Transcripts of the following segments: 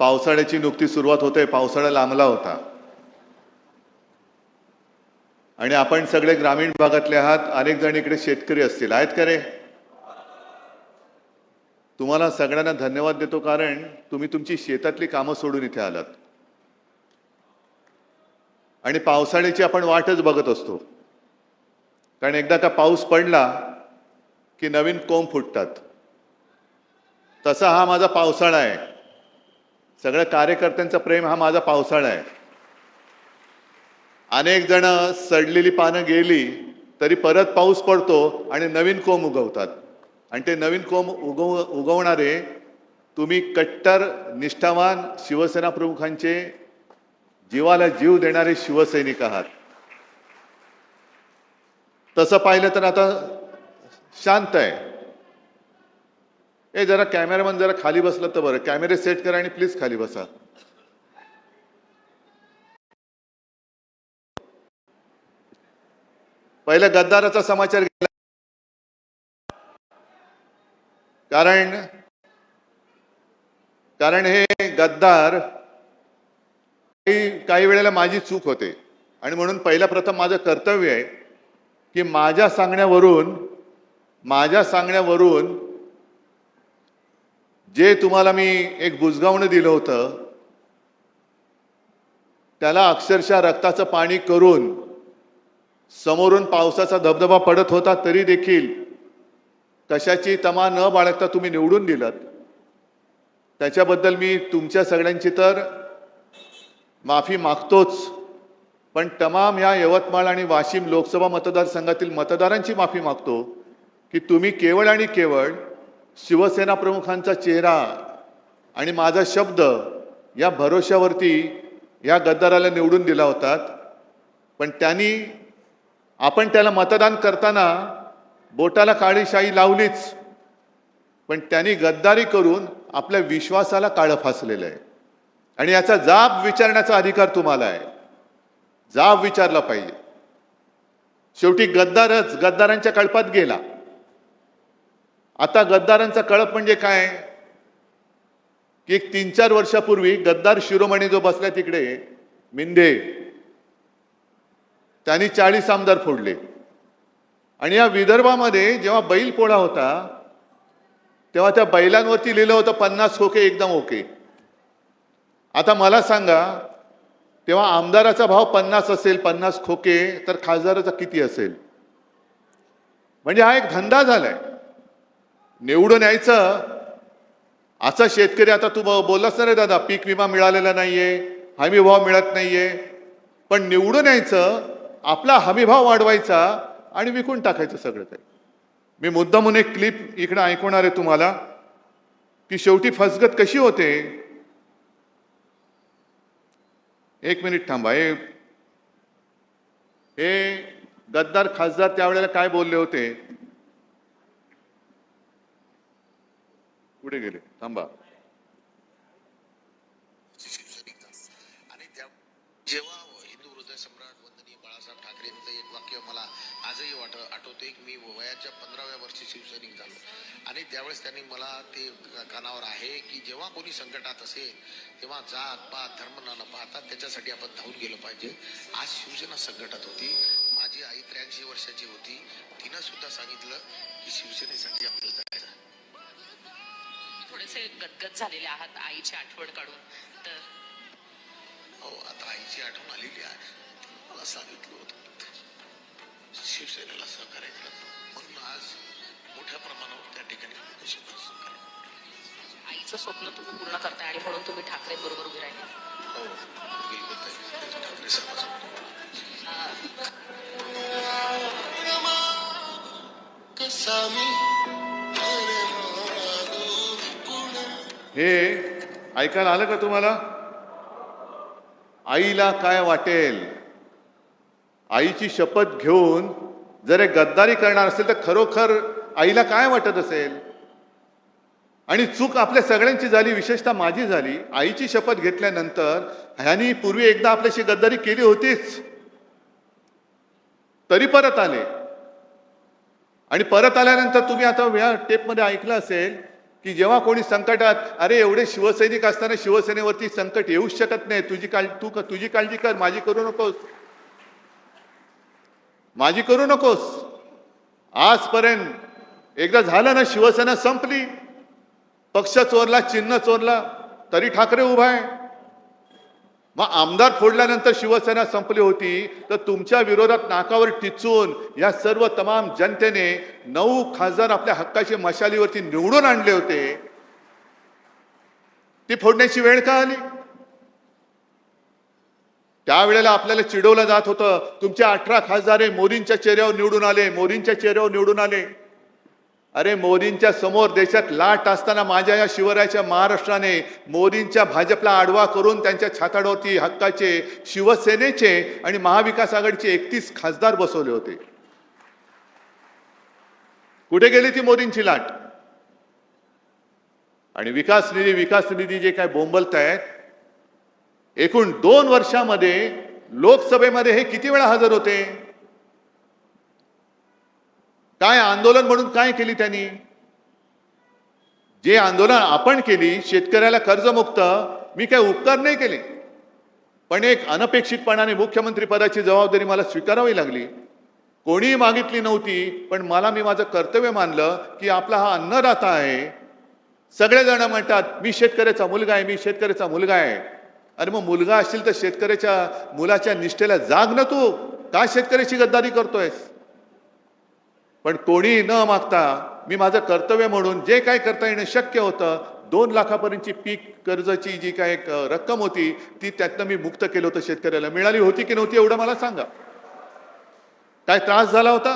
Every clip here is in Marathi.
पावसाळ्याची नुकती सुरुवात होते, पावसाळा लांबला होता आणि आपण सगळे ग्रामीण भागातले आहात. अनेक जण इकडे शेतकरी असतील, आहेत का रे? तुम्हाला सगळ्यांना धन्यवाद देतो, कारण तुम्ही तुमची शेतातली कामं सोडून इथे आलात आणि पावसाळ्याची आपण वाटच बघत असतो. कारण एकदा का पाऊस पडला की नवीन कोंब फुटतात. तसा हा माझा पावसाळा आहे. सगळ्या कार्यकर्त्यांचा प्रेम हा माझा पावसाळा आहे. अनेक जण सडलेली पानं गेली तरी परत पाऊस पडतो आणि नवीन कोंब उगवतात. आणि ते नवीन कोंब उगवणारे तुम्ही कट्टर निष्ठावान शिवसेना प्रमुखांचे जीवाला जीव देणारे शिवसैनिक आहात. तसं पाहिलं तर आता शांत आहे. जरा कॅमेरामन जरा खाली बसला तर बरं. कॅमेरे सेट करा आणि प्लीज खाली बसा. पहिला गद्दाराचा समाचार गेला, कारण हे गद्दार काही वेळेला माझी चूक होते आणि म्हणून पहिला प्रथम माझं कर्तव्य आहे की माझ्या सांगण्यावरून जे तुम्हाला मी एक बुजगावणं दिलं होतं त्याला अक्षरशः रक्ताचं पाणी करून समोरून पावसाचा धबधबा पडत होता तरी देखील कशाची तमा न बाळगता तुम्ही निवडून दिलात. त्याच्याबद्दल मी तुमच्या सगळ्यांची तर माफी मागतोच, पण तमाम या यवतमाळ आणि वाशिम लोकसभा मतदारसंघातील मतदारांची माफी मागतो की तुम्ही केवळ आणि केवळ शिवसेना प्रमुखांचा चेहरा आणि माझा शब्द या भरोश्यावरती या गद्दाराला निवडून दिला होता. पण आपण त्याला मतदान करताना बोटाला काळी शाई लावलीच, पण त्यांनी गद्दारी करून आपल्या विश्वासाला काळं फासलेलं आहे आणि याचा जाब विचारण्याचा अधिकार तुम्हाला आहे. जाब विचारला पाहिजे. शेवटी गद्दारांच्या कळपात गेला. आता गद्दारांचा कळप म्हणजे काय की 3-4 वर्षापूर्वी गद्दार शिरोमणी जो बसला तिकडे मिंदे, त्यांनी 40 आमदार फोडले आणि या विदर्भामध्ये जेव्हा बैल पोळा होता तेव्हा त्या बैलांवरती लिहिलं होतं 50 खोके एकदम ओके. आता मला सांगा, तेव्हा आमदाराचा भाव 50 असेल, 50 खोके, तर खासदाराचा किती असेल? म्हणजे हा एक धंदा झालाय. निवडून यायचं. असा शेतकरी, आता तू बोललास ना रे दादा, पीक विमा मिळालेला नाहीये, हमी भाव मिळत नाहीये, पण निवडून यायचं, आपला हमी भाव वाढवायचा आणि विकून टाकायचं सगळं काही. मी मुद्दामून एक क्लिप इकडे ऐकवणार आहे तुम्हाला की शेवटी फसगत कशी होते. 1 मिनिट थांबा. हे गद्दार खासदार त्यावेळेला काय बोलले होते, कुठे गेले? थांबा. जेव्हा हिंदू हृदय सम्राट वंदनीय बाळासाहेब ठाकरेंचं एक वाक्य मला आजही आठवते की मी वयाच्या 15व्या वर्षी शिवसैनिक झालो आणि त्यावेळेस त्यांनी मला ते कानावर आहे की जेव्हा कोणी संकटात असेल तेव्हा जात पात धर्म न पाहता त्याच्यासाठी आपण धावून गेलो पाहिजे. आज शिवसेना संकटात होती. माझी आई 83 वर्षाची होती. तिनं सुद्धा सांगितलं की शिवसेनेसाठी आपल्याला जायचं. थोडेसे गदगद झालेले आहात आईची आठवण काढून. तर हो, आता आईची आठवण आलेली आहे. मला सांगितलं होतं शिवसेनेला सहकार्य केलं म्हणून आज मोठ्या प्रमाणावर त्या ठिकाणी आईचं स्वप्न तुम्ही पूर्ण करताय आणि म्हणून तुम्ही ठाकरे बरोबर उभे राहिले. हो, बिलकुल ठाकरे समाज. हे ऐकायला आलं का तुम्हाला? आईला काय वाटेल? आईची शपथ घेऊन जर एक गद्दारी करणार असेल तर खरोखर आईला काय वाटत असेल? आणि चूक आपल्या सगळ्यांची झाली, विशेषतः माझी झाली. आईची शपथ घेतल्यानंतर ह्यांनी पूर्वी एकदा आपल्याशी गद्दारी केली होतीच, तरी परत आले. आणि परत आल्यानंतर तुम्ही आता या टेपमध्ये ऐकलं असेल की जेव्हा कोणी संकटात, अरे एवढे शिवसैनिक असताना शिवसेनेवरती संकट येऊच शकत नाही, तुझी काळजी कर, माझी करू नकोस, माझी करू नकोस. आजपर्यंत एकदा झालं ना, शिवसेना संपली, पक्ष चोरला, चिन्ह चोरला, तरी ठाकरे उभा आहे. मग आमदार फोडल्यानंतर शिवसेना संपली होती, तर तुमच्या विरोधात नाकावर टिचून या सर्व तमाम जनतेने 9 खासदार आपल्या हक्काच्या मशालीवरती निवडून आणले होते. ती फोडण्याची वेळ का आली? त्यावेळेला आपल्याला चिडवलं जात होतं, तुमचे 18 खासदार मोदींच्या चेहऱ्यावर निवडून आले, मोदींच्या चेहऱ्यावर निवडून आले. अरे मोदींच्या समोर देशात लाट असताना माझ्या या शिवरायाच्या महाराष्ट्राने मोदींच्या भाजपला आडवा करून त्यांच्या छाताडावरती हक्काचे शिवसेनेचे आणि महाविकास आघाडीचे 31 खासदार बसवले होते. कुठे गेली ती मोदींची लाट? आणि विकास निधी जे काय बोंबलतायत, एकूण 2 वर्षामध्ये लोकसभेमध्ये हे किती वेळा हजर होते? काय आंदोलन म्हणून काय केली त्यांनी? जे आंदोलन आपण केली, शेतकऱ्याला कर्जमुक्त, मी काय उपकार नाही केले, पण एक अनपेक्षितपणाने मुख्यमंत्री पदाची जबाबदारी मला स्वीकारावी लागली. कोणीही मागितली नव्हती, पण मी माझं कर्तव्य मानलं की आपला हा अन्नदाता आहे. सगळेजण म्हणतात मी शेतकऱ्याचा मुलगा आहे, मी शेतकऱ्याचा मुलगा आहे. अरे मग मुलगा असशील तर शेतकऱ्याच्या मुलाच्या निष्ठेला जाग ना तू, का शेतकऱ्याची गद्दारी करतोयस? पण कोणी न मागता मी माझं कर्तव्य म्हणून जे काय करता येणं शक्य होतं, 2 लाखापर्यंतची पीक कर्जाची जी काय रक्कम होती ती त्यातनं मी मुक्त केलं होतं. शेतकऱ्याला मिळाली होती की नव्हती एवढं मला सांगा. काय त्रास झाला होता?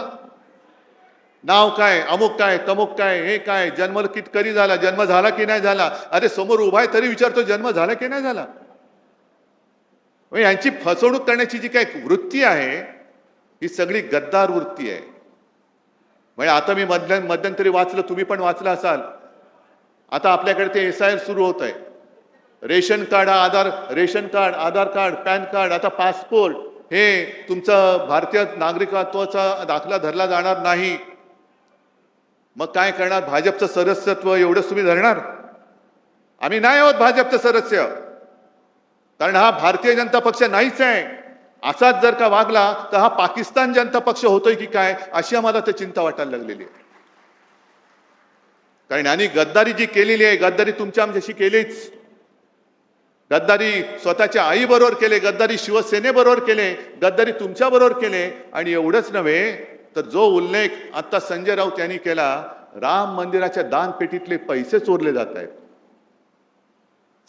नाव काय, अमुक काय, तमुक काय, हे काय, जन्म कधी झाला, जन्म झाला की नाही झाला? अरे समोर उभा आहे तरी विचारतो जन्म झाला की नाही झाला? यांची फसवणूक करण्याची जी काही वृत्ती आहे ही सगळी गद्दार वृत्ती आहे. म्हणजे आता मी मध्यंतरी वाचलं, तुम्ही पण वाचलं असाल, आता आपल्याकडे ते SIR सुरू होत आहे. रेशन कार्ड, आधार कार्ड, पॅन कार्ड, आता पासपोर्ट, हे तुमचं भारतीय नागरिकत्वाचा दाखला धरला जाणार नाही. मग काय करणार? भाजपचं सदस्यत्व एवढंच तुम्ही धरणार? आम्ही नाही आहोत भाजपचं सदस्य, कारण हा भारतीय जनता पक्ष नाहीच आहे. असाच जर का वागला तर हा पाकिस्तान जनता पक्ष होतोय की काय, अशी आम्हाला तर चिंता वाटायला लागलेली आहे. कारण यांनी गद्दारी जी केलेली आहे, गद्दारी तुमच्या आमच्याशी केलीच. गद्दारी स्वतःच्या आई बरोबर केले, गद्दारी शिवसेनेबरोबर केले, गद्दारी तुमच्या बरोबर केले. आणि एवढंच नव्हे तर जो उल्लेख आता संजय राऊत यांनी केला, राम मंदिराच्या दानपेटीतले पैसे चोरले जात आहेत,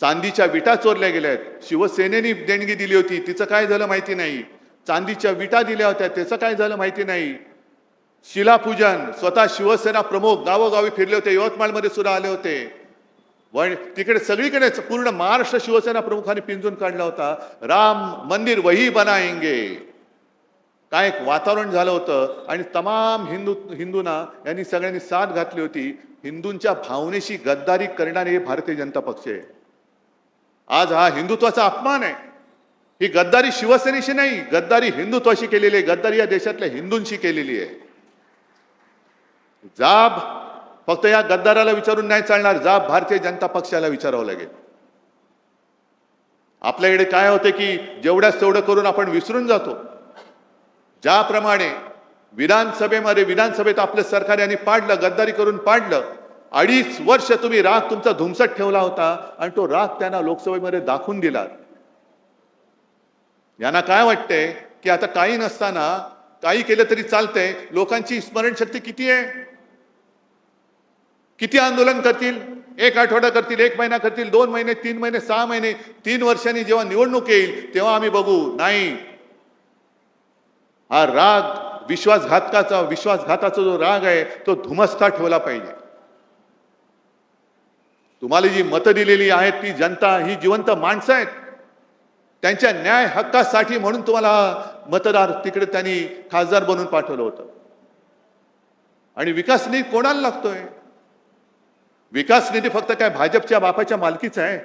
चांदीच्या विटा चोरल्या गेल्या आहेत. शिवसेनेने देणगी दिली होती, तिचं काय झालं माहिती नाही. चांदीच्या विटा दिल्या होत्या, त्याचं काय झालं माहिती नाही. शिलापूजन, स्वतः शिवसेना प्रमुख गावोगावी फिरले होते, यवतमाळमध्ये सुद्धा आले होते. तिकडे सगळीकडे पूर्ण महाराष्ट्र शिवसेना प्रमुखांनी पिंजून काढला होता. राम मंदिर वही बनाएंगे, काय एक वातावरण झालं होतं. आणि तमाम हिंदूंना यांनी सगळ्यांनी साथ घातली होती. हिंदूंच्या भावनेशी गद्दारी करणारे हे भारतीय जनता पक्ष आहे. आज हा हिंदुत्वाचा अपमान आहे. ही गद्दारी शिवसेनेशी नाही, गद्दारी हिंदुत्वाशी केलेली आहे, गद्दारी या देशातल्या हिंदूंशी केलेली आहे. जाब फक्त या गद्दाराला विचारून नाही चालणार, जाब भारतीय जनता पक्षाला विचारावं लागेल. आपल्याकडे काय होते की जेवढ्याच तेवढं करून आपण विसरून जातो. ज्याप्रमाणे विधानसभेत आपलं सरकार यांनी पाडलं, गद्दारी करून पाडलं. 2.5 वर्ष तुम्ही राग तुमचा धुमसट ठेवला होता आणि तो राग त्यांना लोकसभेमध्ये दाखवून दिला. यांना काय वाटतंय की आता काही नसताना काही केलं तरी चालतंय. लोकांची स्मरणशक्ती किती आहे? किती आंदोलन करतील? 1 आठवडा करतील, 1 महिना करतील, 2 महिने, 3 महिने, 6 महिने, 3 वर्षांनी जेव्हा निवडणूक येईल तेव्हा आम्ही बघू. नाही, हा राग विश्वासघाताचा जो राग आहे तो धुमस्ता ठेवला पाहिजे. तुम्हाला जी मतं दिलेली आहेत ती जनता, ही जिवंत माणसं आहेत. त्यांच्या न्याय हक्कासाठी म्हणून तुम्हाला मतदार तिकडे त्यांनी खासदार बनवून पाठवलं होतं. आणि विकास निधी कोणाला लागतोय? विकास निधी फक्त काय भाजपच्या बापाच्या मालकीचा आहे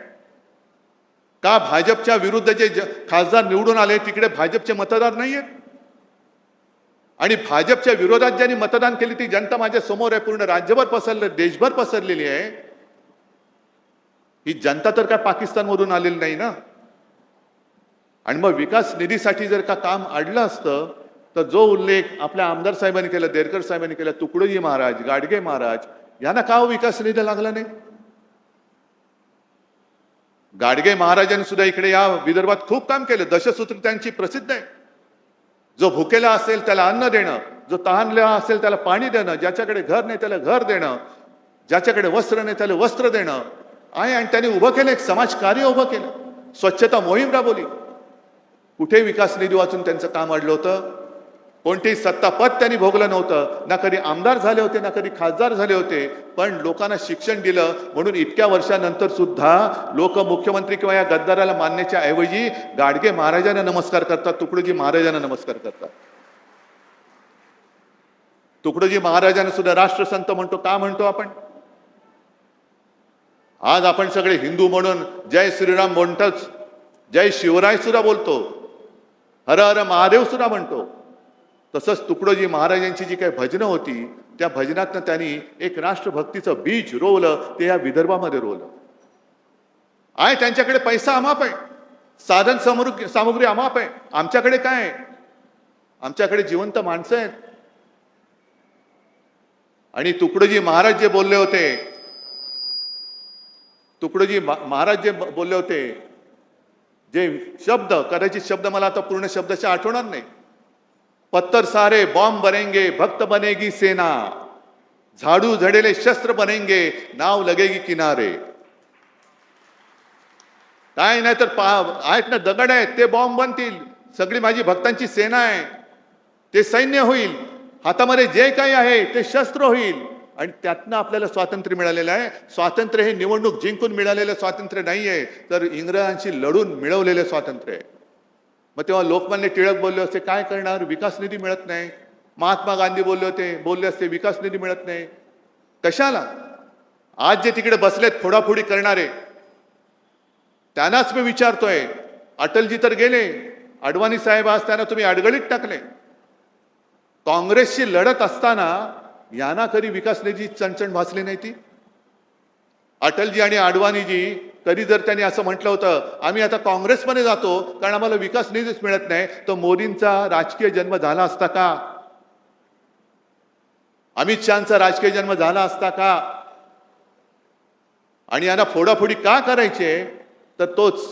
का? भाजपच्या विरुद्ध जे खासदार निवडून आले तिकडे भाजपचे मतदार नाही आहेत. आणि भाजपच्या विरोधात ज्यांनी मतदान केले ती जनता माझ्या समोर आहे, पूर्ण राज्यभर पसरले, देशभर पसरलेली आहे. ही जनता तर काय पाकिस्तानमधून आलेली नाही ना. आणि मग विकास निधीसाठी जर का काम अडलं असतं तर जो उल्लेख आपल्या आमदार साहेबांनी केला, देरकर साहेबांनी केला, तुकडोजी महाराज, गाडगे महाराज यांना का हो विकास निधी लागला नाही? गाडगे महाराजांनी सुद्धा इकडे या विदर्भात खूप काम केलं. दशसूत्र त्यांची प्रसिद्ध आहे. जो भुकेला असेल त्याला अन्न देणं, जो तहानलेला असेल त्याला पाणी देणं, ज्याच्याकडे घर नाही त्याला घर देणं, ज्याच्याकडे वस्त्र नाही त्याला वस्त्र देणं आहे. आणि त्यांनी उभं केलं, एक समाजकार्य उभं केलं, स्वच्छता मोहीम राबवली. कुठे विकास निधी वाचून त्यांचं काम अडलं होतं? कोणतेही सत्तापद त्यांनी भोगलं नव्हतं. ना कधी आमदार झाले होते, ना कधी खासदार झाले होते. पण लोकांना शिक्षण दिलं म्हणून इतक्या वर्षानंतर सुद्धा लोक मुख्यमंत्री किंवा या गद्दाराला मानण्याच्या ऐवजी गाडगे महाराजांना नमस्कार करतात, तुकडोजी महाराजांना नमस्कार करतात. तुकडोजी महाराजांना सुद्धा राष्ट्रसंत म्हणतो. का म्हणतो आपण? आज आपण सगळे हिंदू म्हणून जय श्रीराम म्हणतोच, जय शिवराय सुद्धा बोलतो, हर हर महादेव सुद्धा म्हणतो. तसंच तुकडोजी महाराजांची जी काही भजनं होती त्या भजनातनं त्यांनी एक राष्ट्रभक्तीचं बीज रोवलं, ते या विदर्भामध्ये रोवलं आहे. त्यांच्याकडे पैसा अमाप आहे, साधन सामुग्री अमाप आहे. आमच्याकडे काय आहे? आमच्याकडे जिवंत माणसं आहेत. आणि तुकडोजी महाराज जे बोलले होते, तुकडोजी महाराज जे बोलले होते, जे शब्द, कदाचित शब्द मला आता पूर्ण शब्दाच्या आठवणार नाही. पत्थर सारे बॉम्ब बनेंगे, भक्त बनेगी सेना, झाडू झडेले शस्त्र बनेंगे, नाव लगेगी किनारे. काय नाही तर आहेत ना, दगड आहेत ते बॉम्ब बनतील. सगळी माझी भक्तांची सेना आहे, ते सैन्य होईल. हातामध्ये जे काही आहे ते शस्त्र होईल. आणि त्यातनं आपल्याला स्वातंत्र्य मिळालेलं आहे. स्वातंत्र्य हे निवडणूक जिंकून मिळालेलं स्वातंत्र्य नाहीये, तर इंग्रजांशी लढून मिळवलेलं स्वातंत्र्य आहे. मग तेव्हा लोकमान्य टिळक बोलले असते, काय करणार, विकास निधी मिळत नाही. महात्मा गांधी बोलले असते, विकास निधी मिळत नाही. कशाला? आज जे तिकडे बसलेत फोडाफोडी करणारे, त्यांनाच मी विचारतोय. अटलजी तर गेले, अडवाणी साहेब आज त्यांना तुम्ही अडगळीत टाकले. काँग्रेसशी लढत असताना यांना कधी विकास निधी चणचण भासली नाही ती? अटलजी आणि अडवाणीजी कधी जर त्यांनी असं म्हटलं होतं आम्ही आता काँग्रेसमध्ये जातो कारण आम्हाला विकास निधीच मिळत नाही, तर मोदींचा राजकीय जन्म झाला असता का? अमित शहाचा राजकीय जन्म झाला असता का? आणि यांना फोडाफोडी का करायचे? तर तोच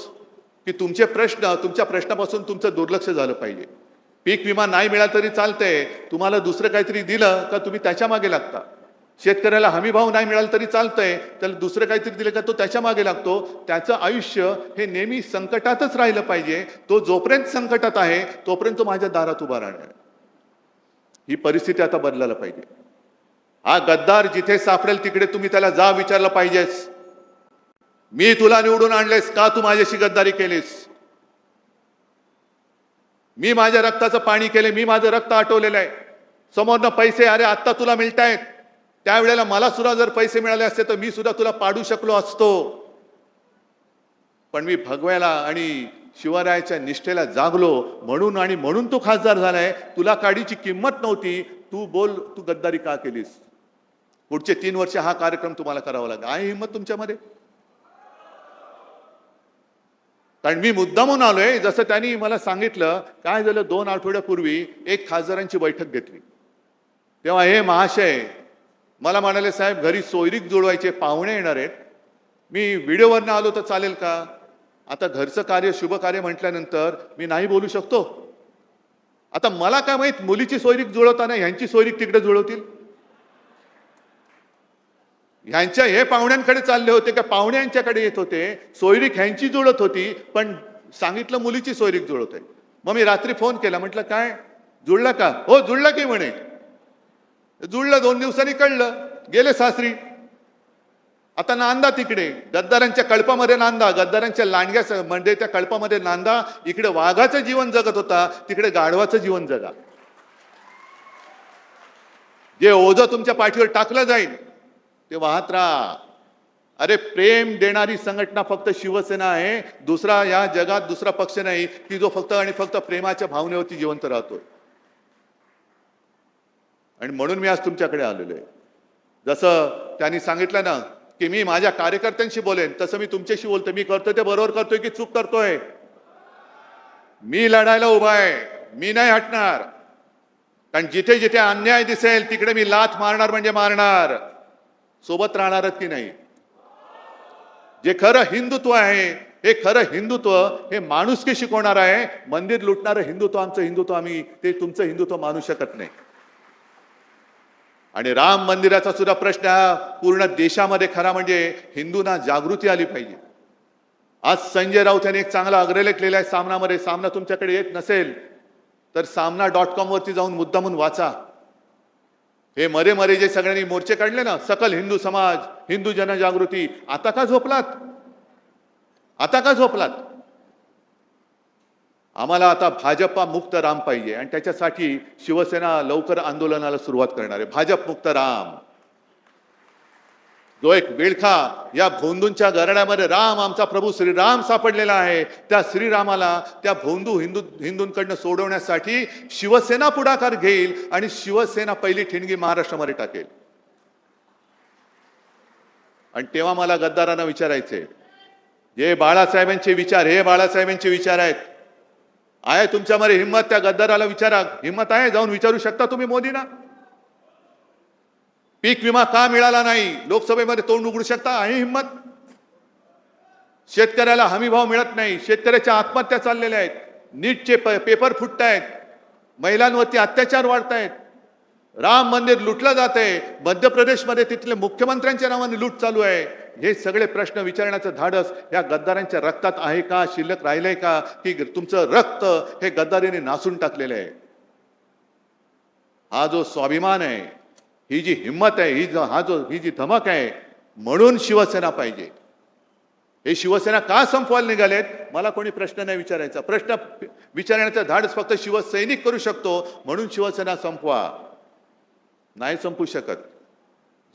की तुमचे प्रश्न, तुमच्या प्रश्नापासून तुमचं दुर्लक्ष झालं पाहिजे. पीक विमा नाही मिळाला तरी चालतंय, तुम्हाला दुसरं काहीतरी दिलं का तुम्ही त्याच्या मागे लागता. शेतकऱ्याला हमी भाव नाही मिळाला तरी चालतंय, त्याला दुसरं काहीतरी दिलं का तो त्याच्या मागे लागतो. त्याचं आयुष्य हे नेहमी संकटातच राहिलं पाहिजे. तो जोपर्यंत संकटात आहे तोपर्यंत तो माझ्या दारात उभा राहणार. ही परिस्थिती आता बदलायला पाहिजे. हा गद्दार जिथे सापडेल तिकडे तुम्ही त्याला जा विचारलं पाहिजेस, मी तुला निवडून आणलेस का, तू माझ्याशी गद्दारी केलीस? मी माझ्या रक्ताचं पाणी केले, मी माझं रक्त आटवलेलं आहे. समोरनं पैसे अरे आत्ता तुला मिळतायत, त्यावेळेला मला सुद्धा जर पैसे मिळाले असते तर मी सुद्धा तुला पाडू शकलो असतो. पण मी भगव्याला आणि शिवरायाच्या निष्ठेला जागलो म्हणून, आणि म्हणून तू खासदार झालाय. तुला काडीची किंमत नव्हती, तू बोल तू गद्दारी का केलीस? पुढचे 3 वर्ष हा कार्यक्रम तुम्हाला करावा लागला. आहे हिंमत तुमच्यामध्ये? कारण मी मुद्दामून आलोय. जसं त्यांनी मला सांगितलं, काय झालं 2 आठवड्यापूर्वी एक खासदारांची बैठक घेतली, तेव्हा हे महाशय मला म्हणाले, साहेब घरी सोयरीक जुळवायचे, पाहुणे येणार आहेत, मी व्हिडिओवरनं आलो तर चालेल का? आता घरचं कार्य शुभ कार्य म्हटल्यानंतर मी नाही बोलू शकतो. आता मला काय माहित, मुलीची सोयरीक जुळवताना ह्यांची सोयरीक तिकडे जुळवतील. ह्यांच्या हे पाहुण्यांकडे चालले होते का पाहुणे यांच्याकडे येत होते? सोयरीक ह्यांची जुळत होती, पण सांगितलं मुलीची सोयरीक जुळत आहे. मग मी रात्री फोन केला, म्हटलं काय जुळला का? हो जुळला की म्हणे. जुळलं, 2 दिवसांनी कळलं, गेले सासरी. आता नांदा तिकडे गद्दारांच्या कळपामध्ये नांदा, गद्दारांच्या लांडग्या म्हणजे त्या कळपामध्ये नांदा. इकडे वाघाचं जीवन जगत होता, तिकडे गाढवाचं जीवन जगा. जे ओझं तुमच्या पाठीवर टाकलं जाईल ते वाहत राहा. अरे प्रेम देणारी संघटना फक्त शिवसेना आहे. दुसरा या जगात दुसरा पक्ष नाही की जो फक्त आणि फक्त प्रेमाच्या भावनेवरती जिवंत राहतोय. आणि म्हणून मी आज तुमच्याकडे आलेलो आहे. जसं त्यांनी सांगितलं ना की मी माझ्या कार्यकर्त्यांशी बोलेन, तसं मी तुमच्याशी बोलतो. मी करतोय ते बरोबर करतोय की चूक करतोय? मी लढायला उभा आहे, मी नाही हटणार. कारण जिथे जिथे अन्याय दिसेल तिकडे मी लाथ मारणार म्हणजे मारणार. सोबत राहणारच की नाही? जे खरं हिंदुत्व आहे, हे खरं हिंदुत्व हे माणुसकी शिकवणार आहे. मंदिर लुटणारं हिंदुत्व आमचं हिंदुत्व आम्ही ते तुमचं हिंदुत्व मानू शकत नाही. आणि राम मंदिराचा सुद्धा प्रश्न हा पूर्ण देशामध्ये खरा म्हणजे हिंदूंना जागृती आली पाहिजे. आज संजय राऊत यांनी एक चांगला अग्रलेख लिहिला आहे सामनामध्ये. सामना तुमच्याकडे येत नसेल तर सामना.com वरती जाऊन मुद्दामून वाचा. हे मरे मरे जे सगळ्यांनी मोर्चे काढले ना, सकल हिंदू समाज, हिंदू जनजागृती, आता का झोपलात? आता का झोपलात? आम्हाला आता भाजपा मुक्त राम पाहिजे आणि त्याच्यासाठी शिवसेना लवकर आंदोलनाला सुरुवात करणार आहे. भाजप मुक्त राम. जो एक विळखा या भोंदूंच्या गरड्यामध्ये राम आमचा प्रभू श्रीराम सापडलेला आहे, त्या श्रीरामाला त्या भोंदू हिंदूंकडनं सोडवण्यासाठी शिवसेना पुढाकार घेईल आणि शिवसेना पहिली ठिणगी महाराष्ट्रामध्ये टाकेल. आणि तेव्हा मला गद्दारांना विचारायचे, जे बाळासाहेबांचे विचार, हे बाळासाहेबांचे विचार आहेत, आहे तुमच्यामध्ये हिंमत? त्या गद्दाराला विचारा, हिंमत आहे? जाऊन विचारू शकता तुम्ही मोदींना? पीक विमा का मिळाला नाही? लोकसभेमध्ये तोंड उघडू शकता? आहे हिंमत? शेतकऱ्याला हमी भाव मिळत नाही, शेतकऱ्याच्या आत्महत्या चाललेल्या आहेत, नीटचे पेपर फुटतायत, महिलांवरती अत्याचार वाढतायत, राम मंदिर लुटलं जात आहे, मध्य प्रदेशमध्ये तिथले मुख्यमंत्र्यांच्या नावाने लूट चालू आहे. हे सगळे प्रश्न विचारण्याचं धाडस या गद्दारांच्या रक्तात आहे का? शिल्लक राहिलंय का? की तुमचं रक्त हे गद्दारीने नासून टाकलेलं आहे? हा जो स्वाभिमान आहे, ही जी हिंमत आहे, ही जी धमक आहे, म्हणून शिवसेना पाहिजे. हे शिवसेना का संपवायला निघालेत? मला कोणी प्रश्न नाही विचारायचा. प्रश्न विचारण्याचं धाडस फक्त शिवसैनिक करू शकतो. म्हणून शिवसेना संपवा. नाही संपू शकत.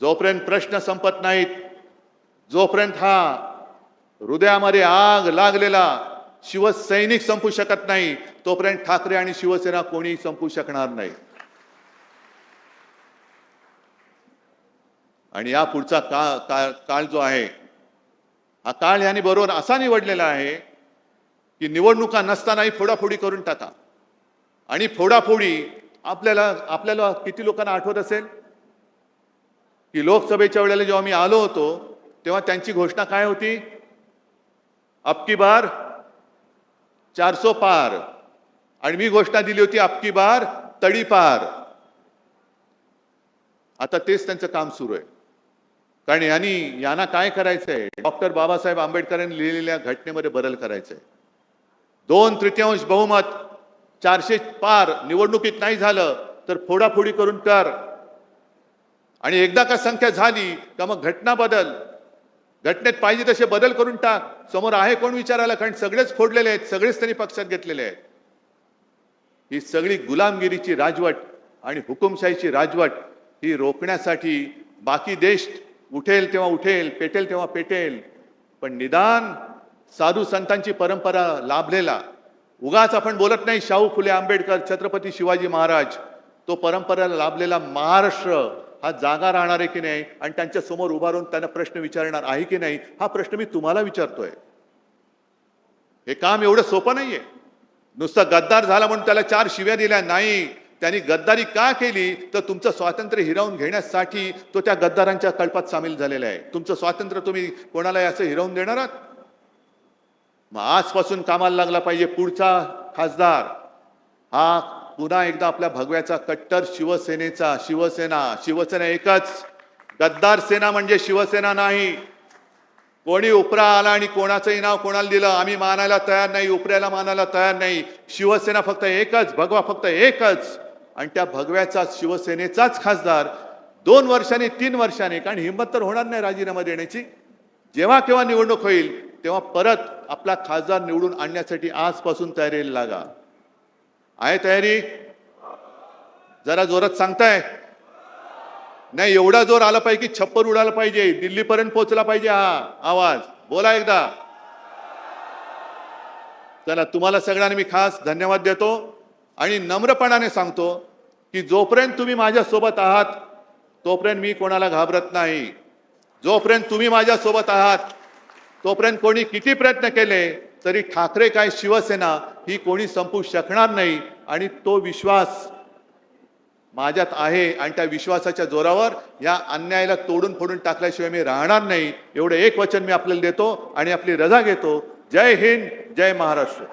जोपर्यंत प्रश्न संपत नाहीत, जोपर्यंत हा हृदयामध्ये आग लागलेला शिवसैनिक संपू शकत नाही, तोपर्यंत ठाकरे आणि शिवसेना कोणी संपू शकणार नाही. आणि या पुढचा काळ जो आहे, हा काळ यांनी बरोबर असा निवडलेला आहे की निवडणुका नसतानाही फोडाफोडी करून टाका. आणि फोडाफोडी आपल्याला किती लोकांना आठवत असेल की लोकसभेच्या वेळेला जेव्हा मी आलो होतो तेव्हा त्यांची घोषणा काय होती? अबकी बार 400 पार. आणि मी घोषणा दिली होती अबकी बार तडीपार. आता तेच त्यांचं काम सुरू आहे. कारण यांना काय करायचंय? डॉक्टर बाबासाहेब आंबेडकरांनी लिहिलेल्या घटनेमध्ये बदल करायचंय. 2/3 बहुमत 400 पार निवडणुकीत नाही झालं तर फोडाफोडी करून कर. आणि एकदा का संख्या झाली का मग घटना बदल, घटनेत पाहिजे तसे बदल करून टाक. समोर आहे कोण विचारायला? कारण सगळेच फोडलेले आहेत, सगळेच त्यांनी पक्षात घेतलेले आहेत. ही सगळी गुलामगिरीची राजवट आणि हुकुमशाहीची राजवट ही रोखण्यासाठी बाकी देश उठेल तेव्हा उठेल, पेटेल तेव्हा पेटेल, पण निदान साधू संतांची परंपरा लाभलेला, उगाच आपण बोलत नाही शाहू फुले आंबेडकर, छत्रपती शिवाजी महाराज, तो परंपरेला लाभलेला महाराष्ट्र हा जागा राहणार आहे की नाही? आणि त्यांच्या समोर उभा राहून त्यांना प्रश्न विचारणार आहे की नाही? हा प्रश्न मी तुम्हाला विचारतोय. हे काम एवढं सोपं नाहीये. नुसतं गद्दार झाला म्हणून त्याला 4 शिव्या दिल्या नाही. त्यांनी गद्दारी का केली? तर तुमचं स्वातंत्र्य हिरावून घेण्यासाठी तो त्या गद्दारांच्या कळपात सामील झालेला आहे. तुमचं स्वातंत्र्य तुम्ही कोणाला असं हिरावून देणार आहात? मग आजपासून कामाला लागला पाहिजे पुढचा खासदार हा पुन्हा एकदा आपल्या भगव्याचा कट्टर शिवसेना एकच. गद्दार सेना म्हणजे शिवसेना नाही. कोणी उपरा आला आणि कोणाचंही नाव कोणाला दिलं आम्ही मानायला तयार नाही, उपऱ्याला मानायला तयार नाही. शिवसेना फक्त एकच, भगवा फक्त एकच. आणि त्या भगव्याचा शिवसेनेचाच खासदार 2 वर्षांनी 3 वर्षांनी, कारण हिंमत तर होणार नाही राजीनामा देण्याची, जेव्हा केव्हा निवडणूक होईल तेव्हा परत आपला खासदार निवडून आणण्यासाठी आजपासून तयारीला लागा. आहे तयारी? जरा जोरात सांगताय? नाही, एवढा जोर आला पाहिजे की छप्पर उडाला पाहिजे, दिल्लीपर्यंत पोहोचला पाहिजे हा आवाज. बोला एकदा. चला, तुम्हाला सगळ्यांना मी खास धन्यवाद देतो आणि नम्रपणाने सांगतो की जोपर्यंत तुम्ही माझ्या सोबत आहात तोपर्यंत मी कोणाला घाबरत नाही. जोपर्यंत तुम्ही माझ्यासोबत आहात तोपर्यंत कोणी किती प्रयत्न केले तरी ठाकरे काय शिवसेना ही कोणी संपू शकणार नाही. आणि तो विश्वास माझ्यात आहे आणि त्या विश्वासाच्या जोरावर या अन्यायाला तोडून फोडून टाकल्याशिवाय मी राहणार नाही. एवढं एक वचन मी आपल्याला देतो आणि आपली रजा घेतो. जय हिंद, जय महाराष्ट्र.